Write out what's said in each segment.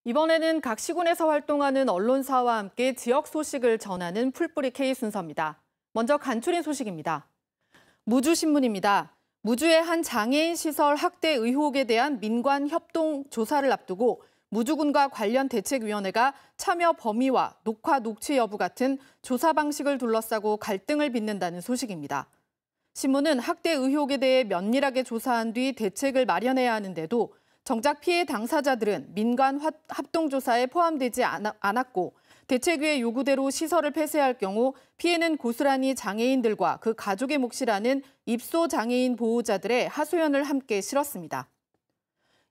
이번에는 각 시군에서 활동하는 언론사와 함께 지역 소식을 전하는 풀뿌리 K 순서입니다. 먼저 간추린 소식입니다. 무주신문입니다. 무주의 한 장애인 시설 학대 의혹에 대한 민관 협동 조사를 앞두고 무주군과 관련 대책위원회가 참여 범위와 녹화 녹취 여부 같은 조사 방식을 둘러싸고 갈등을 빚는다는 소식입니다. 신문은 학대 의혹에 대해 면밀하게 조사한 뒤 대책을 마련해야 하는데도 정작 피해 당사자들은 민관 합동조사에 포함되지 않았고 대책위의 요구대로 시설을 폐쇄할 경우 피해는 고스란히 장애인들과 그 가족의 몫이라는 입소 장애인 보호자들의 하소연을 함께 실었습니다.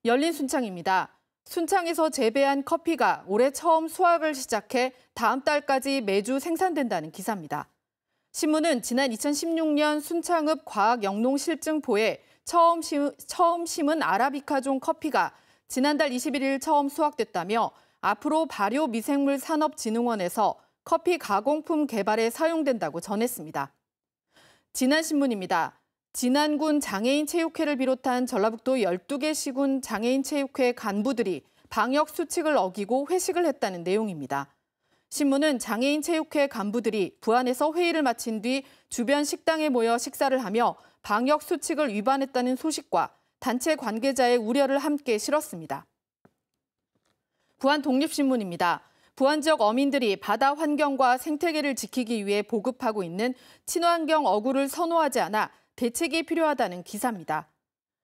열린 순창입니다. 순창에서 재배한 커피가 올해 처음 수확을 시작해 다음 달까지 매주 생산된다는 기사입니다. 신문은 지난 2016년 순창읍 과학영농실증포에 처음 심은 아라비카종 커피가 지난달 21일 처음 수확됐다며 앞으로 발효미생물산업진흥원에서 커피 가공품 개발에 사용된다고 전했습니다. 진안신문입니다. 진안군 장애인체육회를 비롯한 전라북도 12개 시군 장애인체육회 간부들이 방역수칙을 어기고 회식을 했다는 내용입니다. 신문은 장애인체육회 간부들이 부안에서 회의를 마친 뒤 주변 식당에 모여 식사를 하며 방역수칙을 위반했다는 소식과 단체 관계자의 우려를 함께 실었습니다. 부안 독립신문입니다. 부안 지역 어민들이 바다 환경과 생태계를 지키기 위해 보급하고 있는 친환경 어구를 선호하지 않아 대책이 필요하다는 기사입니다.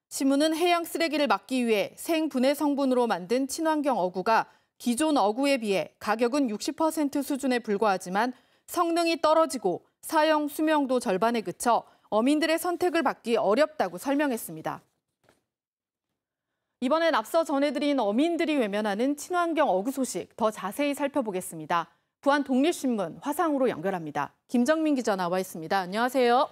신문은 해양 쓰레기를 막기 위해 생분해 성분으로 만든 친환경 어구가 기존 어구에 비해 가격은 60% 수준에 불과하지만 성능이 떨어지고 사용 수명도 절반에 그쳐 어민들의 선택을 받기 어렵다고 설명했습니다. 이번엔 앞서 전해드린 어민들이 외면하는 친환경 어구 소식 더 자세히 살펴보겠습니다. 부안 독립신문 화상으로 연결합니다. 김정민 기자 나와 있습니다. 안녕하세요.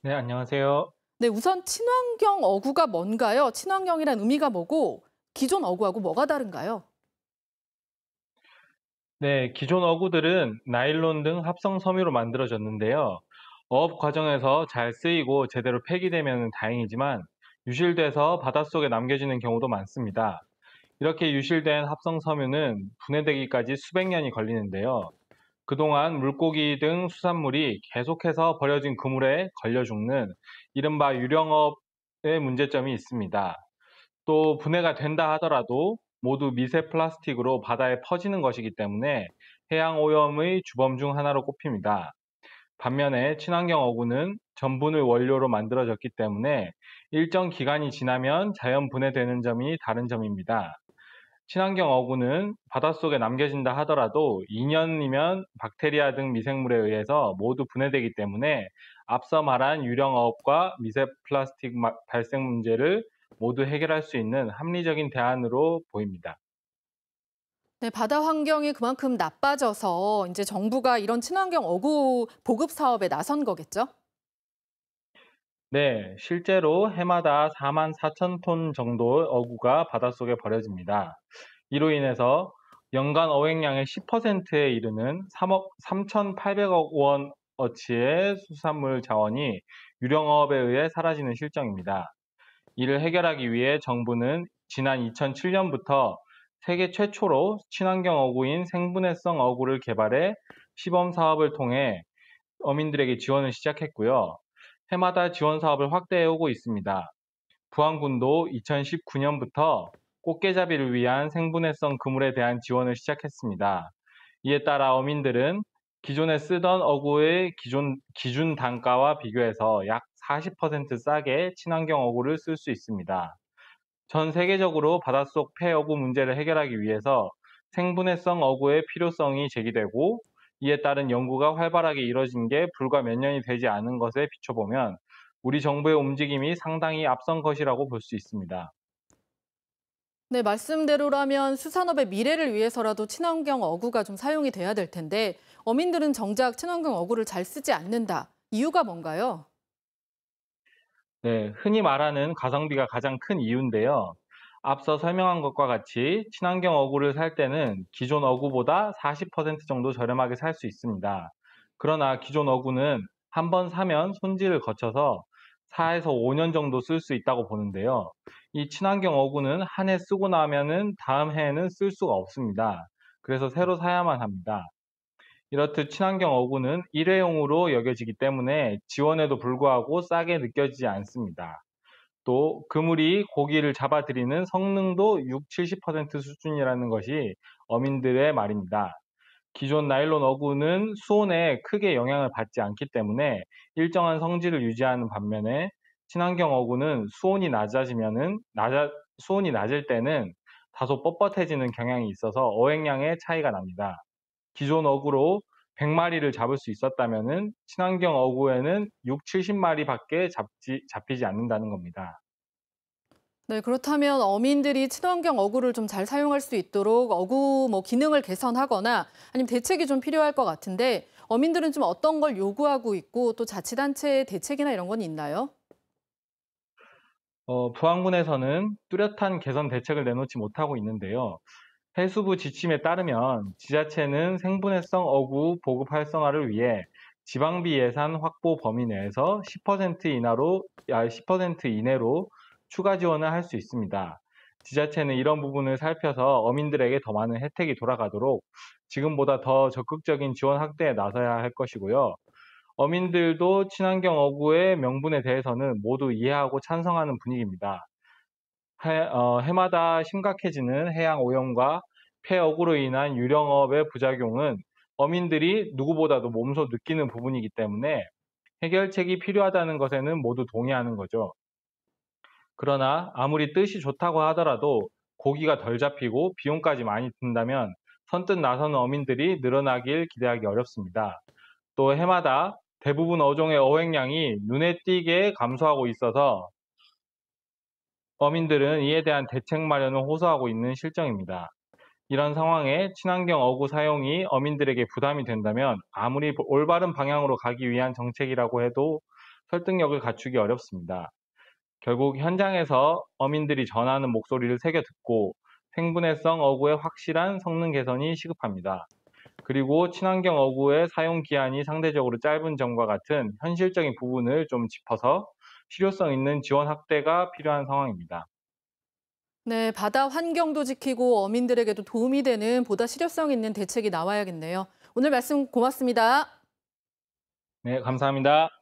네, 안녕하세요. 네, 우선 친환경 어구가 뭔가요? 친환경이란 의미가 뭐고 기존 어구하고 뭐가 다른가요? 네, 기존 어구들은 나일론 등 합성 섬유로 만들어졌는데요. 어업 과정에서 잘 쓰이고 제대로 폐기되면 다행이지만 유실돼서 바닷속에 남겨지는 경우도 많습니다. 이렇게 유실된 합성 섬유는 분해되기까지 수백 년이 걸리는데요. 그동안 물고기 등 수산물이 계속해서 버려진 그물에 걸려 죽는 이른바 유령업의 문제점이 있습니다. 또 분해가 된다 하더라도 모두 미세 플라스틱으로 바다에 퍼지는 것이기 때문에 해양 오염의 주범 중 하나로 꼽힙니다. 반면에 친환경 어구는 전분을 원료로 만들어졌기 때문에 일정 기간이 지나면 자연 분해되는 점이 다른 점입니다. 친환경 어구는 바닷속에 남겨진다 하더라도 2년이면 박테리아 등 미생물에 의해서 모두 분해되기 때문에 앞서 말한 유령어업과 미세 플라스틱 발생 문제를 모두 해결할 수 있는 합리적인 대안으로 보입니다. 네, 바다 환경이 그만큼 나빠져서 이제 정부가 이런 친환경 어구 보급 사업에 나선 거겠죠? 네, 실제로 해마다 4만 4천 톤 정도 어구가 바닷속에 버려집니다. 이로 인해서 연간 어획량의 10%에 이르는 3,800억 원어치의 수산물 자원이 유령어업에 의해 사라지는 실정입니다. 이를 해결하기 위해 정부는 지난 2007년부터 세계 최초로 친환경 어구인 생분해성 어구를 개발해 시범 사업을 통해 어민들에게 지원을 시작했고요. 해마다 지원 사업을 확대해 오고 있습니다. 부안군도 2019년부터 꽃게잡이를 위한 생분해성 그물에 대한 지원을 시작했습니다. 이에 따라 어민들은 기존에 쓰던 어구의 기준 단가와 비교해서 약 40% 싸게 친환경 어구를 쓸 수 있습니다. 전 세계적으로 바닷속 폐어구 문제를 해결하기 위해서 생분해성 어구의 필요성이 제기되고 이에 따른 연구가 활발하게 이뤄진 게 불과 몇 년이 되지 않은 것에 비춰보면 우리 정부의 움직임이 상당히 앞선 것이라고 볼 수 있습니다. 네, 말씀대로라면 수산업의 미래를 위해서라도 친환경 어구가 좀 사용이 돼야 될 텐데 어민들은 정작 친환경 어구를 잘 쓰지 않는다. 이유가 뭔가요? 네, 흔히 말하는 가성비가 가장 큰 이유인데요. 앞서 설명한 것과 같이 친환경 어구를 살 때는 기존 어구보다 40% 정도 저렴하게 살 수 있습니다. 그러나 기존 어구는 한번 사면 손질을 거쳐서 4에서 5년 정도 쓸 수 있다고 보는데요. 이 친환경 어구는 한 해 쓰고 나면은 다음 해에는 쓸 수가 없습니다. 그래서 새로 사야만 합니다. 이렇듯 친환경 어구는 일회용으로 여겨지기 때문에 지원에도 불구하고 싸게 느껴지지 않습니다. 또 그물이 고기를 잡아들이는 성능도 6, 70% 수준이라는 것이 어민들의 말입니다. 기존 나일론 어구는 수온에 크게 영향을 받지 않기 때문에 일정한 성질을 유지하는 반면에 친환경 어구는 수온이 낮을 때는 다소 뻣뻣해지는 경향이 있어서 어획량의 차이가 납니다. 기존 어구로 100마리를 잡을 수 있었다면은 친환경 어구에는 6, 70마리밖에 잡히지 않는다는 겁니다. 네, 그렇다면 어민들이 친환경 어구를 좀 잘 사용할 수 있도록 어구 기능을 개선하거나 아니면 대책이 좀 필요할 것 같은데 어민들은 좀 어떤 걸 요구하고 있고 또 자치단체의 대책이나 이런 건 있나요? 부안군에서는 뚜렷한 개선 대책을 내놓지 못하고 있는데요. 해수부 지침에 따르면 지자체는 생분해성 어구 보급 활성화를 위해 지방비 예산 확보 범위 내에서 10% 이내로 추가 지원을 할 수 있습니다. 지자체는 이런 부분을 살펴서 어민들에게 더 많은 혜택이 돌아가도록 지금보다 더 적극적인 지원 확대에 나서야 할 것이고요. 어민들도 친환경 어구의 명분에 대해서는 모두 이해하고 찬성하는 분위기입니다. 해마다 심각해지는 해양 오염과 폐어구로 인한 유령업의 부작용은 어민들이 누구보다도 몸소 느끼는 부분이기 때문에 해결책이 필요하다는 것에는 모두 동의하는 거죠. 그러나 아무리 뜻이 좋다고 하더라도 고기가 덜 잡히고 비용까지 많이 든다면 선뜻 나서는 어민들이 늘어나길 기대하기 어렵습니다. 또 해마다 대부분 어종의 어획량이 눈에 띄게 감소하고 있어서 어민들은 이에 대한 대책 마련을 호소하고 있는 실정입니다. 이런 상황에 친환경 어구 사용이 어민들에게 부담이 된다면 아무리 올바른 방향으로 가기 위한 정책이라고 해도 설득력을 갖추기 어렵습니다. 결국 현장에서 어민들이 전하는 목소리를 새겨 듣고 생분해성 어구의 확실한 성능 개선이 시급합니다. 그리고 친환경 어구의 사용 기한이 상대적으로 짧은 점과 같은 현실적인 부분을 좀 짚어서 실효성 있는 지원 확대가 필요한 상황입니다. 네, 바다 환경도 지키고 어민들에게도 도움이 되는 보다 실효성 있는 대책이 나와야겠네요. 오늘 말씀 고맙습니다. 네, 감사합니다.